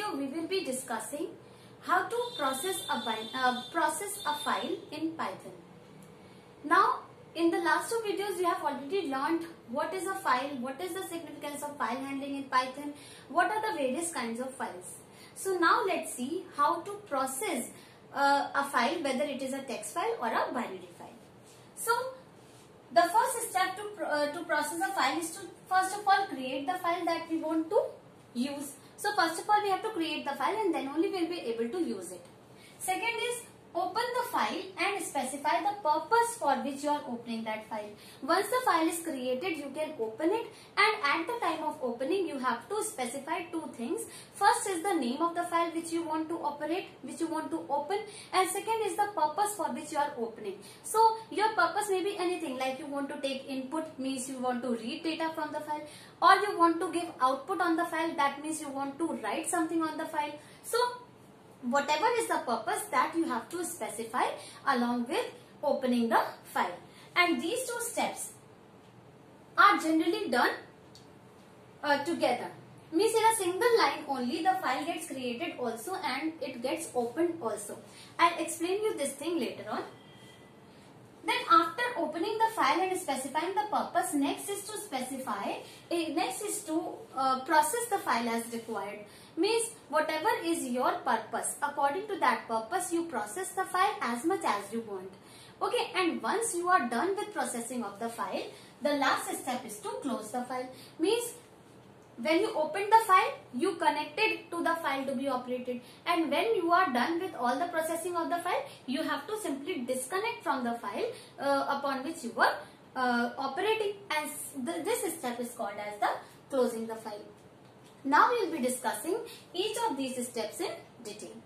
video we will be discussing how to process a file in Python. Now in the last two videos we have already learned what is a file, what is the significance of file handling in Python, what are the various kinds of files. So now let's see how to process a file, whether it is a text file or a binary file. So the first step to process a file is to first of all create the file that we want to use. So first of all we have to create the file and then only we will be able to use it. Second is open the file and specify the purpose for which you are opening that file. Once the file is created, you can open it, and at the time of opening you have to specify two things. First is the name of the file which you want to operate, which you want to open, and second is the purpose for which you are opening. So your purpose may be anything, like you want to take input, means you want to read data from the file, or you want to give output on the file, that means you want to write something on the file. So whatever is the purpose, that you have to specify along with opening the file. And these two steps are generally done together. Means in a single line only the file gets created also and it gets opened also. I'll explain you this thing later on. Then after opening the file and specifying the purpose, next is to process the file as required. Means whatever is your purpose, according to that purpose you process the file as much as you want. Okay, and once you are done with processing of the file, the last step is to close the file. Means when you open the file, you connect it to the file to be operated, and when you are done with all the processing of the file, you have to simply disconnect from the file upon which you were operating, and this step is called as the closing the file. Now we will be discussing each of these steps in detail.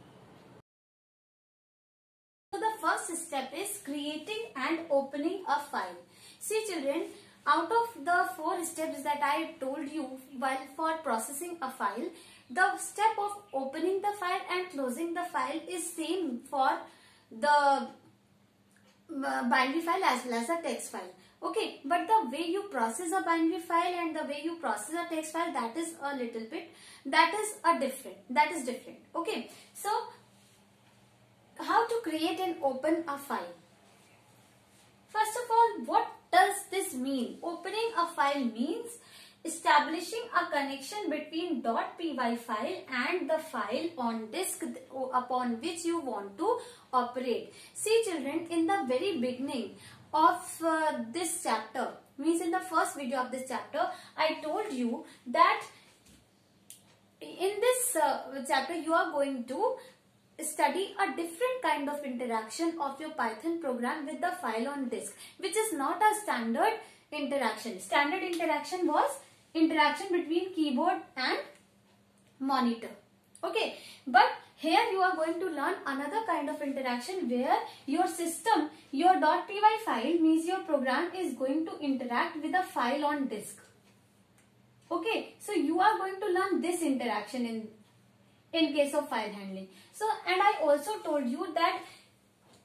So the first step is creating and opening a file. See children, out of the 4 steps that I told you while for processing a file, the step of opening the file and closing the file is same for the binary file as well as a text file. Okay, but the way you process a binary file and the way you process a text file, that is a little bit, that is different. Okay, so how to create and open a file? First of all, what does this mean? Opening a file means establishing a connection between .py file and the file on disk upon which you want to operate. See children, in the very beginning of this chapter, means in the first video of this chapter, I told you that in this chapter you are going to study a different kind of interaction of your Python program with the file on disk, which is not a standard interaction. Standard interaction was interaction between keyboard and monitor. Okay, but here you are going to learn another kind of interaction where your system, your .py file, means your program is going to interact with a file on disk. Okay, so you are going to learn this interaction in case of file handling. So and I also told you that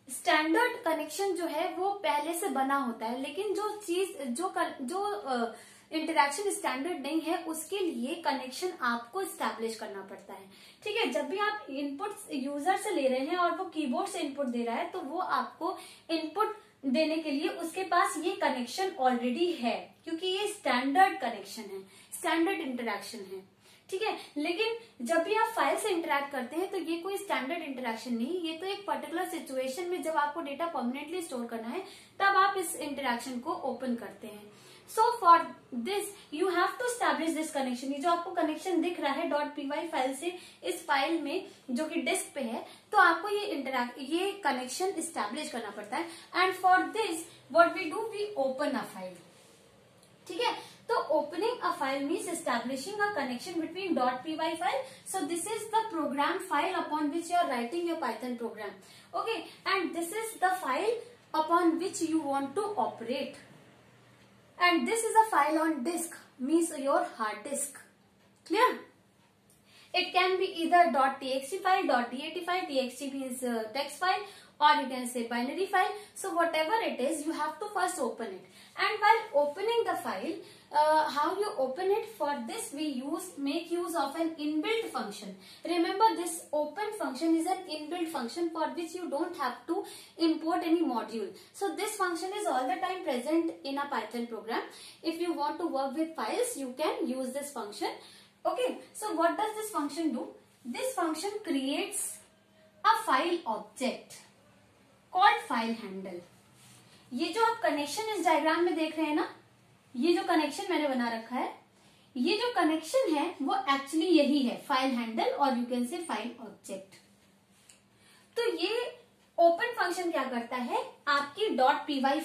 standard connection जो है वो पहले से बना होता है, लेकिन जो चीज जो इंटरेक्शन स्टैंडर्ड नहीं है उसके लिए कनेक्शन आपको स्टैब्लिश करना पड़ता है. ठीक है, जब भी आप इनपुट यूजर से ले रहे हैं और वो कीबोर्ड से इनपुट दे रहा है, तो वो आपको इनपुट देने के लिए उसके पास ये कनेक्शन ऑलरेडी है, क्योंकि ये स्टैंडर्ड कनेक्शन है, स्टैंडर्ड इंटरेक्शन है. ठीक है, लेकिन जब भी आप फाइल से इंटरेक्ट करते हैं तो ये कोई स्टैंडर्ड इंटरेक्शन नहीं, ये तो एक पर्टिकुलर सिचुएशन में जब आपको डेटा परमानेंटली स्टोर करना है तब आप इस इंटरेक्शन को ओपन करते हैं. So for this you have to establish this connection. ये जो आपको कनेक्शन दिख रहा है .py फाइल से इस फाइल में जो कि डिस्क पे है, तो आपको ये कनेक्शन एस्टैब्लिश करना पड़ता है. And for this what we do, we open a file. ठीक है, तो opening a file means establishing a connection between .py file. So this is the program file upon which you are writing your Python program. Okay, and this is the file upon which you want to operate. And this is a file on disk, means your hard disk. Clear? It can be either .txt file, .dat file, txt means text file, or you can say binary file. So whatever it is, you have to first open it. And while opening the file, how you open it. For this we make use of an inbuilt function. Remember, this open function is an inbuilt function for which you don't have to import any module. So this function is all the time present in a Python program. If you want to work with files, you can use this function. Okay, so what does this function do? This function creates a file object called file handle. ये जो आप connection इस diagram में देख रहे हैं ना, ये जो कनेक्शन मैंने बना रखा है, ये जो कनेक्शन है वो एक्चुअली यही है, फाइल हैंडल और यू कैन से फाइल ऑब्जेक्ट. तो ये ओपन फंक्शन क्या करता है, आपकी .py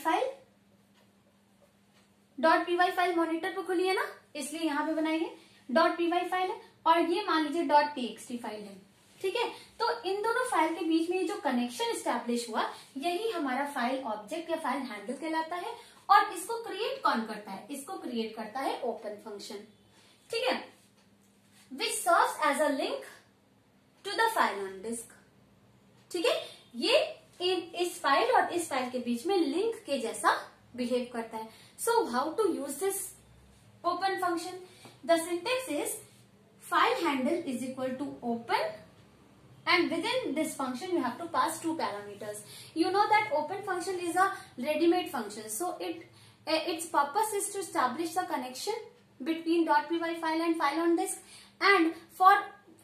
फाइल मॉनिटर पे खुली है ना, इसलिए यहां पे बनाई है. .py फाइल है और ये मान लीजिए .txt फाइल है. ठीक है, तो इन दोनों फाइल के बीच में ये जो कनेक्शन एस्टैब्लिश हुआ, यही हमारा फाइल ऑब्जेक्ट या फाइल हैंडल कहलाता है. और इसको क्रिएट कौन करता है, इसको क्रिएट करता है ओपन फंक्शन. ठीक है, which serves as a link to the file on disk. ठीक है, ये इस फाइल और इस फाइल के बीच में लिंक के जैसा बिहेव करता है. So how to use this open function? The syntax is file handle is equal to open, and within this function you have to pass two parameters. You know that open function is a ready-made function, so its purpose is to establish the connection between .py file and file on disk, and for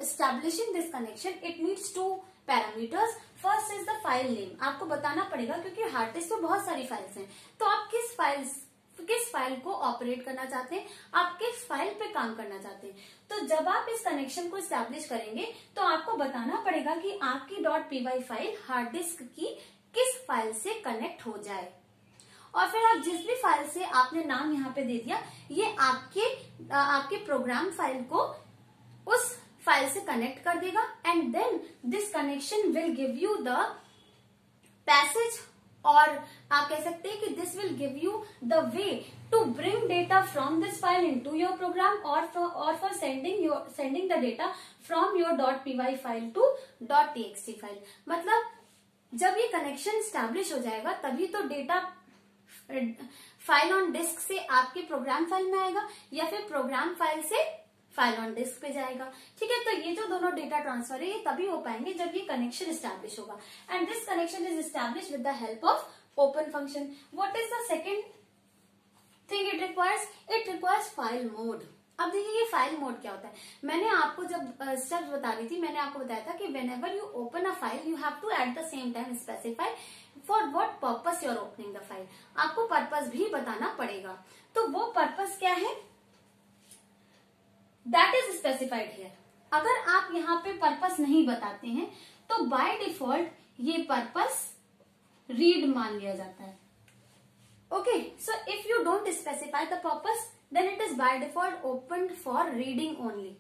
establishing this connection it needs two parameters. First is the file name. आपको बताना पड़ेगा क्योंकि hard disk में बहुत सारी files हैं, तो आप किस फाइल को ऑपरेट करना चाहते हैं, आप किस फाइल पे काम करना चाहते हैं. तो जब आप इस कनेक्शन को एस्टैब्लिश करेंगे तो आपको बताना पड़ेगा कि आपकी .py फाइल हार्ड डिस्क की किस फाइल से कनेक्ट हो जाए. और फिर आप जिस भी फाइल से आपने नाम यहाँ पे दे दिया, ये आपके प्रोग्राम फाइल को उस फाइल से कनेक्ट कर देगा. And then this connection will give you the passage, और आप कह सकते हैं कि this will give you the way to bring data from this file into your program, और for sending the data from your .py file to .txt file. मतलब जब ये कनेक्शन एस्टैब्लिश हो जाएगा तभी तो डेटा फाइल ऑन डिस्क से आपके प्रोग्राम फाइल में आएगा, या फिर प्रोग्राम फाइल से फाइल ऑन डिस्क पे जाएगा. ठीक है, तो ये जो दोनों डेटा ट्रांसफर है ये तभी हो पाएंगे जब ये कनेक्शन एस्टैब्लिश होगा. And this connection is establish with the help of open function. What is the second thing it requires? It requires file mode. अब देखिए ये फाइल मोड क्या होता है. मैंने आपको जब स्टेप्स बता रही थी, मैंने आपको बताया था कि whenever you open a file you have to at the same time specify for what purpose you are opening the file. आपको पर्पस भी बताना पड़ेगा. तो वो पर्पस क्या है, दैट इज स्पेसिफाइड हियर. अगर आप यहाँ पे पर्पस नहीं बताते हैं तो बाय डिफॉल्ट ये पर्पस रीड मान लिया जाता है. Okay, so if you don't specify the purpose then it is by default opened for reading only.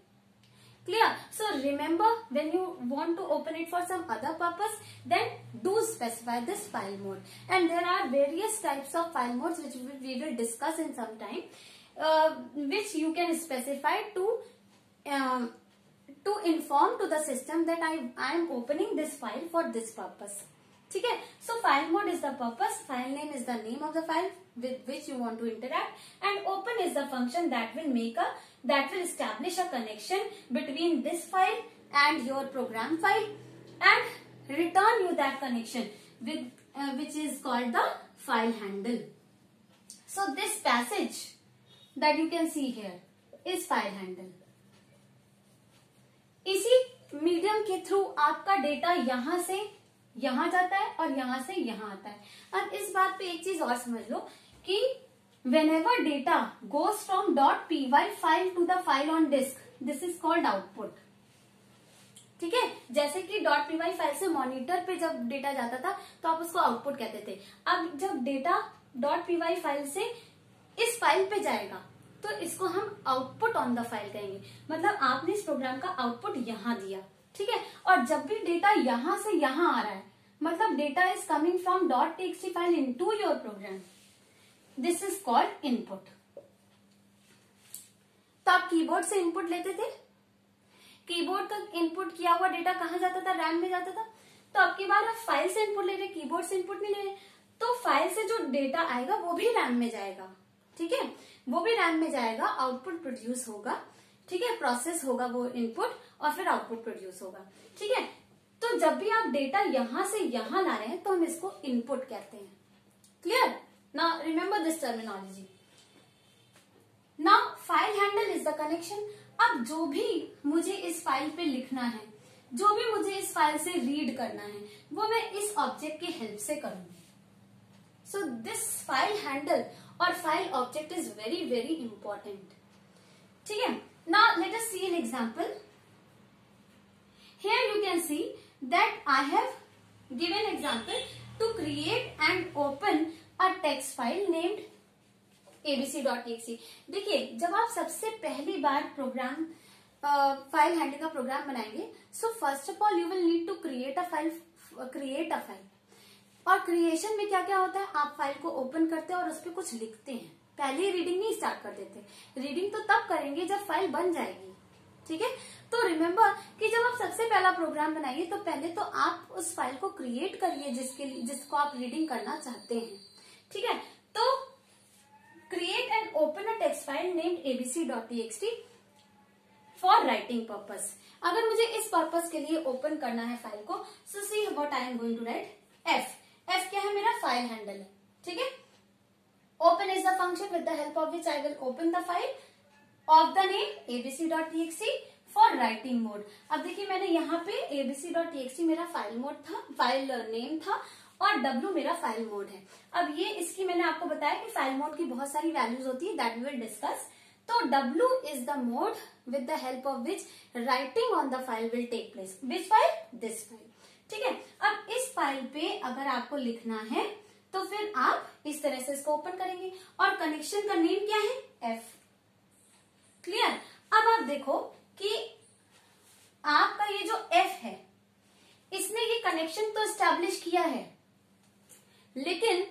Clear? So remember, when you want to open it for some other purpose, then do specify this file mode. And there are various types of file modes which we will discuss in some time, which you can specify to inform to the system that I am opening this file for this purpose. ठीक है, so file mode is the purpose, file name is the name of the file with which you want to interact, and open is the function that will establish a connection between this file and your program file and return you that connection which is called the file handle. So this passage that you can see here is file handle. इसी medium के through आपका data यहां से यहां जाता है और यहां से यहां आता है. अब इस बात पे एक चीज और समझ लो कि whenever data goes from .py file to the file on disk, this is called output. ठीक है, जैसे कि .py फाइल से मॉनिटर पे जब डेटा जाता था तो आप उसको आउटपुट कहते थे. अब जब डेटा .py फाइल से इस फाइल पे जाएगा तो इसको हम आउटपुट ऑन द फाइल कहेंगे. मतलब आपने इस प्रोग्राम का आउटपुट यहां दिया. ठीक है, और जब भी डेटा यहां से यहां आ रहा है मतलब data is coming from .txt file into your program, this is called input. तो आप कीबोर्ड से इनपुट लेते थे, कीबोर्ड का इनपुट किया हुआ डेटा कहां जाता था, रैम में जाता था. तो अब की बार आप फाइल से इनपुट ले रहे, कीबोर्ड से इनपुट नहीं ले रहे, तो फाइल से जो डेटा आएगा वो भी रैम में जाएगा. ठीक है, वो भी रैम में जाएगा, आउटपुट प्रोड्यूस होगा, ठीक है, प्रोसेस होगा वो इनपुट और फिर आउटपुट प्रोड्यूस होगा, ठीक है। तो जब भी आप डेटा यहां से यहां ला रहे हैं तो हम इसको इनपुट कहते हैं। Clear? Now remember this terminology. Now file handle is the connection. अब जो भी मुझे इस फाइल पे लिखना है, जो भी मुझे इस फाइल से रीड करना है, वो मैं इस ऑब्जेक्ट की हेल्प से करूंगी। सो दिस फाइल हैंडल और file object is very very important, ठीक है। Now let us see an example. Here you can see that I have given example to create and open a text file named abc.txt। देखिए, जब आप सबसे पहली बार program file handling का program बनाएंगे, so first of all you will need to create a file. और creation में क्या क्या होता है, आप फाइल को ओपन करते हैं और उस पर कुछ लिखते हैं। पहले ही रीडिंग नहीं स्टार्ट कर देते, रीडिंग तो तब करेंगे जब फाइल बन जाएगी, ठीक है। तो रिमेम्बर कि जब आप सबसे पहला प्रोग्राम बनाइए तो पहले तो आप उस फाइल को क्रिएट करिए जिसको आप रीडिंग करना चाहते हैं, ठीक है। तो create and open a text file named abc.txt for writing purpose. अगर मुझे इस पर्पस के लिए ओपन करना है फाइल को, so see what I am going to write. F क्या है, मेरा फाइल हैंडल है, ठीक है। Open is the function with the help of which I will open the file of the name abc.txt for writing mode. अब देखिए, मैंने यहाँ पे abc.txt मेरा फाइल मोड था, फाइल नेम था, और w मेरा फाइल मोड है। अब ये इसकी मैंने आपको बताया कि फाइल मोड की बहुत सारी वैल्यूज होती है, दैट वी विल डिस्कस। तो w is the mode with the help of which writing on the file will take place. Which file? This file, ठीक है। अब इस फाइल पे अगर आपको लिखना है तो फिर आप इस तरह से इसको ओपन करेंगे, और कनेक्शन का नेम क्या है? एफ। क्लियर? अब आप देखो कि आपका ये जो एफ है, इसने ये कनेक्शन तो एस्टैब्लिश किया है, लेकिन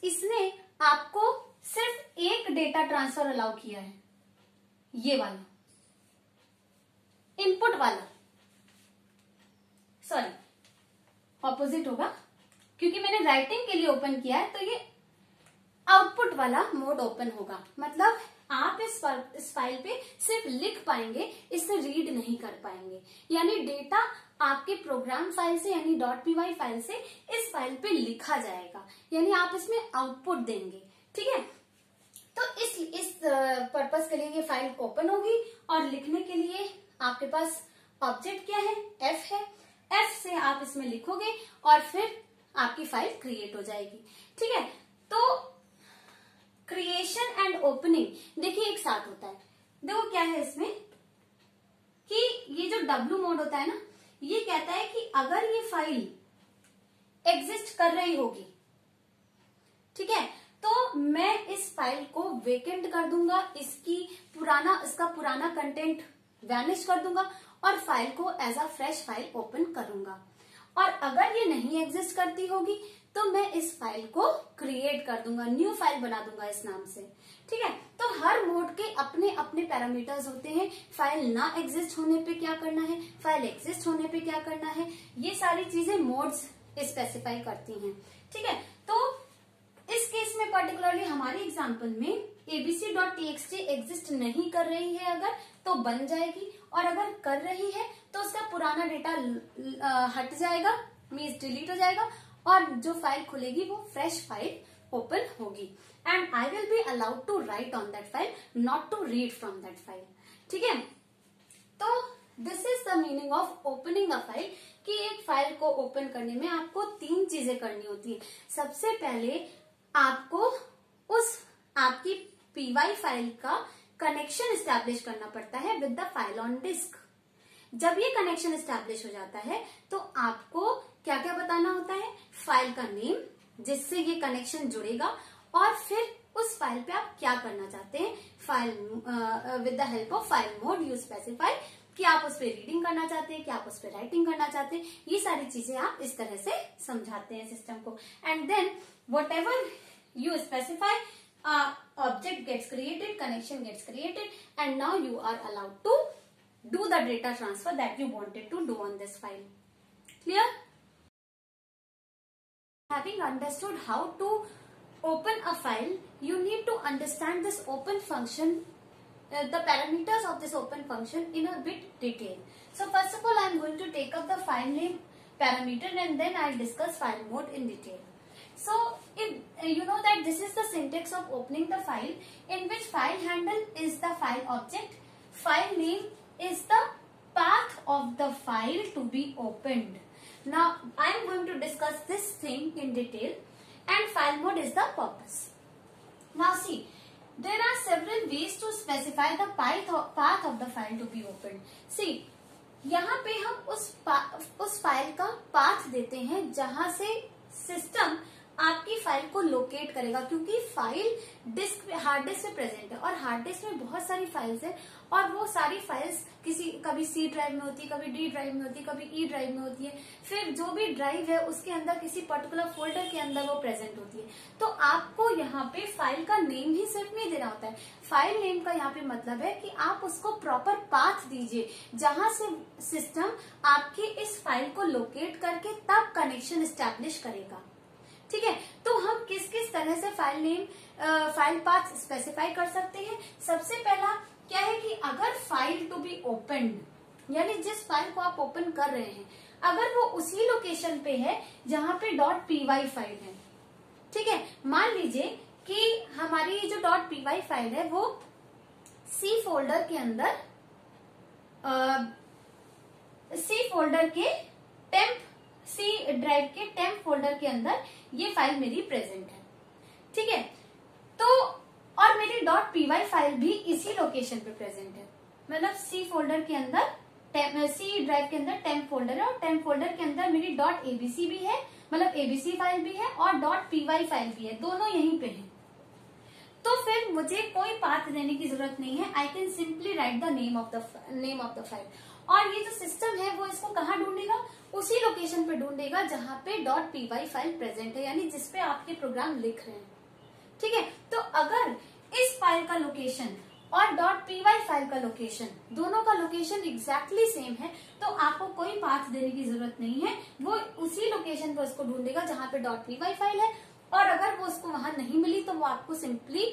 इसने आपको सिर्फ एक डेटा ट्रांसफर अलाउ किया है, ये वाला इनपुट वाला, सॉरी ऑपोजिट होगा, क्योंकि मैंने राइटिंग के लिए ओपन किया है तो ये आउटपुट वाला मोड ओपन होगा। मतलब आप इस फाइल पे सिर्फ लिख पाएंगे, इससे रीड नहीं कर पाएंगे। यानी डेटा आपके प्रोग्राम फाइल से यानी .py फाइल से इस फाइल पे लिखा जाएगा, यानी आप इसमें आउटपुट देंगे, ठीक है। तो इस पर्पस के लिए ये फाइल ओपन होगी, और लिखने के लिए आपके पास ऑब्जेक्ट क्या है? एफ है। एफ से आप इसमें लिखोगे और फिर आपकी फाइल क्रिएट हो जाएगी, ठीक है। तो क्रिएशन एंड ओपनिंग देखिए एक साथ होता है। देखो क्या है इसमें कि ये जो W मोड होता है ना, ये कहता है कि अगर ये फाइल एग्जिस्ट कर रही होगी, ठीक है, तो मैं इस फाइल को वेकेंट कर दूंगा, इसका पुराना कंटेंट वैनिश कर दूंगा और फाइल को as a fresh file open करूंगा। और अगर ये नहीं एग्जिस्ट करती होगी तो मैं इस फाइल को क्रिएट कर दूंगा, न्यू फाइल बना दूंगा इस नाम से, ठीक है। तो हर मोड के अपने अपने पैरामीटर्स होते हैं। फाइल ना एग्जिस्ट होने पे क्या करना है, फाइल एग्जिस्ट होने पे क्या करना है, ये सारी चीजें मोड्स स्पेसिफाई करती हैं, ठीक है। तो इस केस में पर्टिकुलरली हमारे एग्जांपल में abc.txt एग्जिस्ट नहीं कर रही है अगर, तो बन जाएगी, और अगर कर रही है तो उसका पुराना डेटा हट जाएगा, मीन्स डिलीट हो जाएगा, और जो फाइल खुलेगी वो फ्रेश फाइल ओपन होगी, and I will be allowed to write on that file, not to read from that file, ठीक है। तो this is the meaning of opening a file, कि एक फाइल को ओपन करने में आपको 3 चीजें करनी होती है। सबसे पहले आपको उस आपकी py फाइल का कनेक्शन एस्टैब्लिश करना पड़ता है with the file on disk. जब ये कनेक्शन एस्टैब्लिश हो जाता है तो आपको क्या क्या बताना होता है? फाइल का नेम जिससे ये कनेक्शन जुड़ेगा, और फिर उस फाइल पे आप क्या करना चाहते हैं, file with the help of file mode you specify कि आप उस पर रीडिंग करना चाहते हैं, कि आप उस पर राइटिंग करना चाहते हैं। ये सारी चीजें आप इस तरह से समझाते हैं सिस्टम को, and then whatever you specify, object gets created, connection gets created, and now you are allowed to do the data transfer that you wanted to do on this file. Clear? Having understood how to open a file, you need to understand this open function, the parameters of this open function in a bit detail. So first of all, I am going to take up the file name parameter and then I'll discuss file mode in detail. So if you know that this is the syntax of opening the file, in which file handle is the file object, file name is the path of the file to be opened. Now I am going to discuss this thing in detail, and file mode is the purpose. Now see, there are several ways to specify the path of the file to be opened. See, यहाँ पे हम उस file का path देते हैं जहां से system आपकी फाइल को लोकेट करेगा, क्योंकि फाइल हार्ड डिस्क पे प्रेजेंट है और हार्ड डिस्क में बहुत सारी फाइल्स है और वो सारी फाइल्स कभी सी ड्राइव में होती है, कभी डी ड्राइव में होती है, कभी ई ड्राइव में होती है, फिर जो भी ड्राइव है उसके अंदर किसी पर्टिकुलर फोल्डर के अंदर वो प्रेजेंट होती है। तो आपको यहाँ पे फाइल का नेम ही सिर्फ नहीं देना होता है, फाइल नेम का यहाँ पे मतलब है कि आप उसको प्रॉपर पाथ दीजिए जहां से सिस्टम आपकी इस फाइल को लोकेट करके तब कनेक्शन एस्टैब्लिश करेगा। ठीक है, तो हम किस किस तरह से file name file path specify कर सकते हैं। सबसे पहला क्या है कि अगर फाइल टू बी ओपनड, यानी जिस फाइल को आप ओपन कर रहे हैं अगर वो उसी लोकेशन पे है जहां पे .py फाइल है, ठीक है, मान लीजिए कि हमारी जो .py फाइल है वो सी फोल्डर के अंदर सी ड्राइव के टेम्प फोल्डर के अंदर ये फाइल मेरी प्रेजेंट है। ठीक है, तो और मेरी .py फाइल भी इसी लोकेशन पे प्रेजेंट है, मतलब सी फोल्डर के अंदर सी ड्राइव के अंदर टेम्प फोल्डर है और टेम्प फोल्डर के अंदर मेरी .abc भी है, मतलब abc फाइल भी है और .py फाइल भी है, दोनों यहीं पे हैं। तो फिर मुझे कोई पाथ देने की जरूरत नहीं है, I can simply write the name of the file. और ये जो सिस्टम है वो इसको कहाँ ढूंढेगा, उसी लोकेशन पे ढूंढेगा जहां पे .py फाइल प्रेजेंट है, यानी जिसपे आपके प्रोग्राम लिख रहे हैं। ठीक है, तो अगर इस फाइल का लोकेशन और .py फाइल का लोकेशन, दोनों का लोकेशन एग्जैक्टली सेम है, तो आपको कोई पाथ देने की जरूरत नहीं है, वो उसी लोकेशन पर उसको ढूंढेगा जहां पे .py फाइल है। और अगर वो उसको वहां नहीं मिली तो वो आपको सिंपली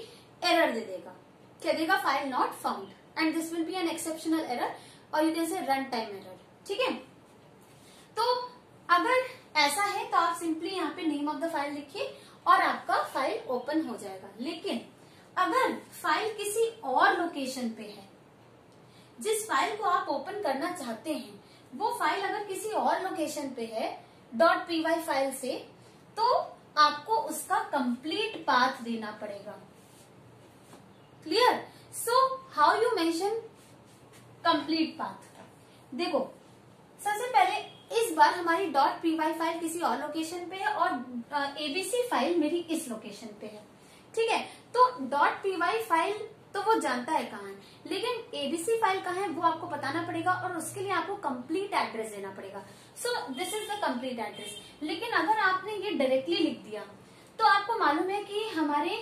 एरर दे देगा, क्या देगा, file not found, and this will be an exceptional error और you can say run time error. ठीक है, तो अगर ऐसा है तो आप सिंपली यहाँ पे नेम ऑफ द फाइल लिखिए और आपका फाइल ओपन हो जाएगा। लेकिन अगर फाइल किसी और लोकेशन पे है, जिस फाइल को आप ओपन करना चाहते हैं वो फाइल अगर किसी और लोकेशन पे है .py फाइल से, तो आपको उसका कंप्लीट पाथ देना पड़ेगा। Clear? So how you mention complete path? देखो, सबसे पहले इस बार हमारी .py फाइल किसी और लोकेशन पे है और abc फाइल मेरी इस लोकेशन पे है। ठीक है, तो .py फाइल तो वो जानता है कहाँ है, लेकिन abc फाइल कहाँ है वो आपको बताना पड़ेगा और उसके लिए आपको कंप्लीट एड्रेस देना पड़ेगा। So this is the complete address. लेकिन अगर आपने ये डायरेक्टली लिख दिया तो आपको मालूम है कि हमारे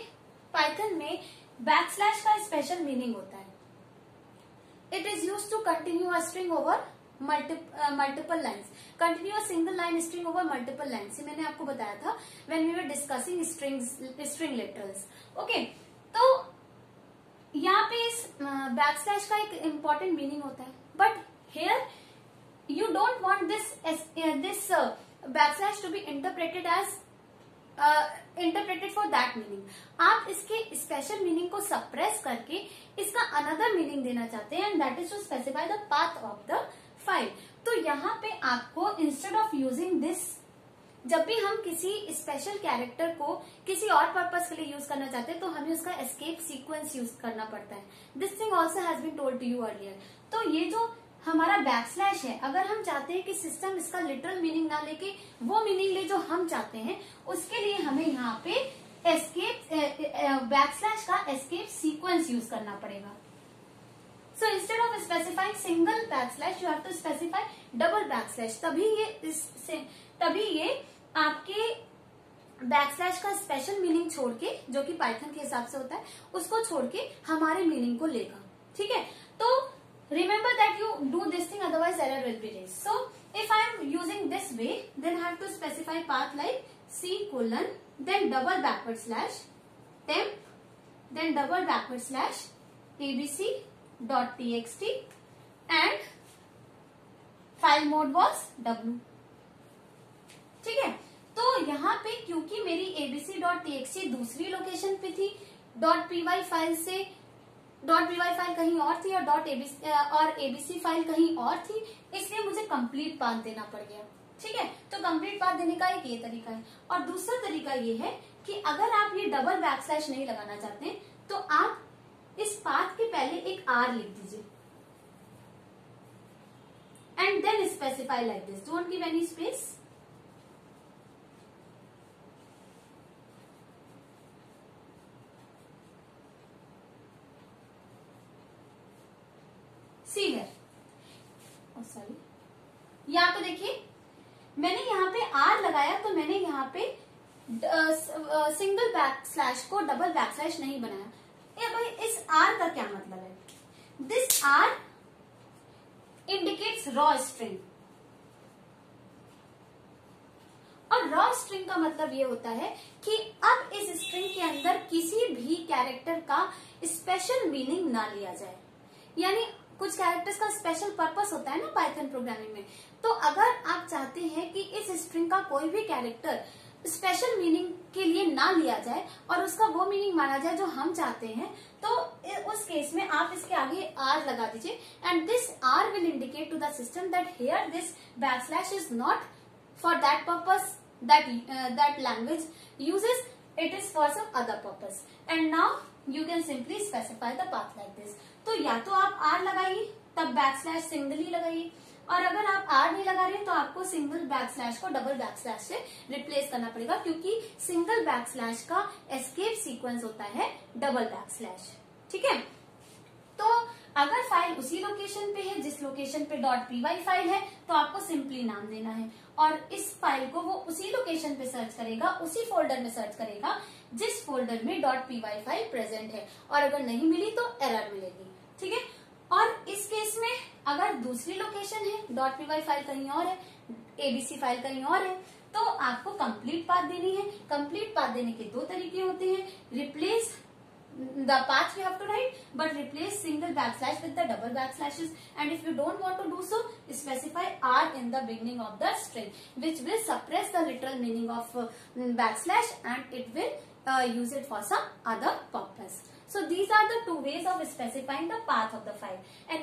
पाइथन में बैकस्लैश का स्पेशल मीनिंग होता है। It is used to continue a string over multiple lines, continue a single line string over multiple lines. मैंने आपको बताया था when we were discussing string literals. Okay, तो यहाँ पे इस बैकस्लैश का एक इम्पोर्टेंट मीनिंग होता है, but here you don't want this backslash to be interpreted for that meaning. आप इसके स्पेशल मीनिंग को सप्रेस करके इसका अनदर मीनिंग देना चाहते हैं, and that is to specify the path of the file. तो यहाँ पे आपको इंस्टेड ऑफ यूजिंग दिस, जब भी हम किसी स्पेशल कैरेक्टर को किसी और पर्पस के लिए यूज करना चाहते हैं तो हमें उसका एस्केप सीक्वेंस यूज करना पड़ता है। This thing also has been told to you earlier. तो ये जो हमारा बैकस्लैश है, अगर हम चाहते हैं कि सिस्टम इसका लिटरल मीनिंग ना लेके वो मीनिंग ले जो हम चाहते हैं, उसके लिए हमें यहाँ पे बैकस्लैश का एस्केप सीक्वेंस यूज करना पड़ेगा। So instead of specifying single backslash, you have to specify double backslash। तभी ये आपके बैकस्लैश का स्पेशल मीनिंग छोड़ के, जो कि पाइथन के हिसाब से होता है, उसको छोड़ के हमारे मीनिंग को लेगा। ठीक है, तो remember that you do this thing, otherwise error will be raised। So if I am using this way, then I have to specify path like C colon, then double backward slash temp, then double backward slash abc.txt and file mode was W। ठीक है, तो यहाँ पे क्योंकि मेरी abc.txt दूसरी location पे थी, .py फाइल से .py फाइल कहीं और थी और abc फाइल कहीं और थी, इसलिए मुझे कंप्लीट पाथ देना पड़ गया। ठीक है, तो कंप्लीट पाथ देने का एक ये तरीका है। और दूसरा तरीका ये है कि अगर आप ये डबल बैकस्लैश नहीं लगाना चाहते तो आप इस पाथ के पहले एक R लिख दीजिए and then specify like this, don't give any space। See here, oh sorry, यहाँ पे देखिए मैंने यहाँ पे R लगाया तो मैंने यहाँ पे सिंगल बैक स्लैश को डबल बैक स्लैश नहीं बनाया। ये भाई इस R का क्या मतलब है? This R indicates raw string, और रॉ स्ट्रिंग का मतलब ये होता है कि अब इस स्ट्रिंग के अंदर किसी भी कैरेक्टर का स्पेशल मीनिंग ना लिया जाए। यानी कुछ कैरेक्टर्स का स्पेशल पर्पस होता है ना पाइथन प्रोग्रामिंग में, तो अगर आप चाहते हैं कि इस स्ट्रिंग का कोई भी कैरेक्टर स्पेशल मीनिंग के लिए ना लिया जाए और उसका वो मीनिंग माना जाए जो हम चाहते हैं, तो उस केस में आप इसके आगे R लगा दीजिए and this R will indicate to the system that here this backslash is not for that purpose that language uses, it is for some other purpose। and now you can simply specify the path like this। तो या तो आप R लगाइए तब backslash single ही लगाइए, और अगर आप R नहीं लगा रहे तो आपको सिंगल बैकस्लैश को डबल बैकस्लैश से रिप्लेस करना पड़ेगा, क्योंकि सिंगल बैकस्लैश का एस्केप सीक्वेंस होता है डबल बैकस्लैश। ठीक है, तो अगर फाइल उसी लोकेशन पे है जिस लोकेशन पे .py फाइल है तो आपको सिंपली नाम देना है, और इस फाइल को वो उसी लोकेशन पे सर्च करेगा, उसी फोल्डर में सर्च करेगा जिस फोल्डर में .py फाइल प्रेजेंट है, और अगर नहीं मिली तो एरर मिलेगी। ठीक है, और इस केस में अगर दूसरी लोकेशन है .py फाइल कहीं और है, abc फाइल कहीं और है, तो आपको कंप्लीट पाथ देनी है। कंप्लीट पाथ देने के दो तरीके होते हैं, replace the path you have to write, but replace single backslash with the double backslashes, and if you don't want to do so, specify R in the beginning of the string, which will suppress the literal meaning of backslash and it will use it for some other purpose। So these are the two ways of specifying the path of the file, and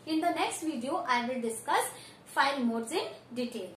in the next video I will discuss file modes in detail।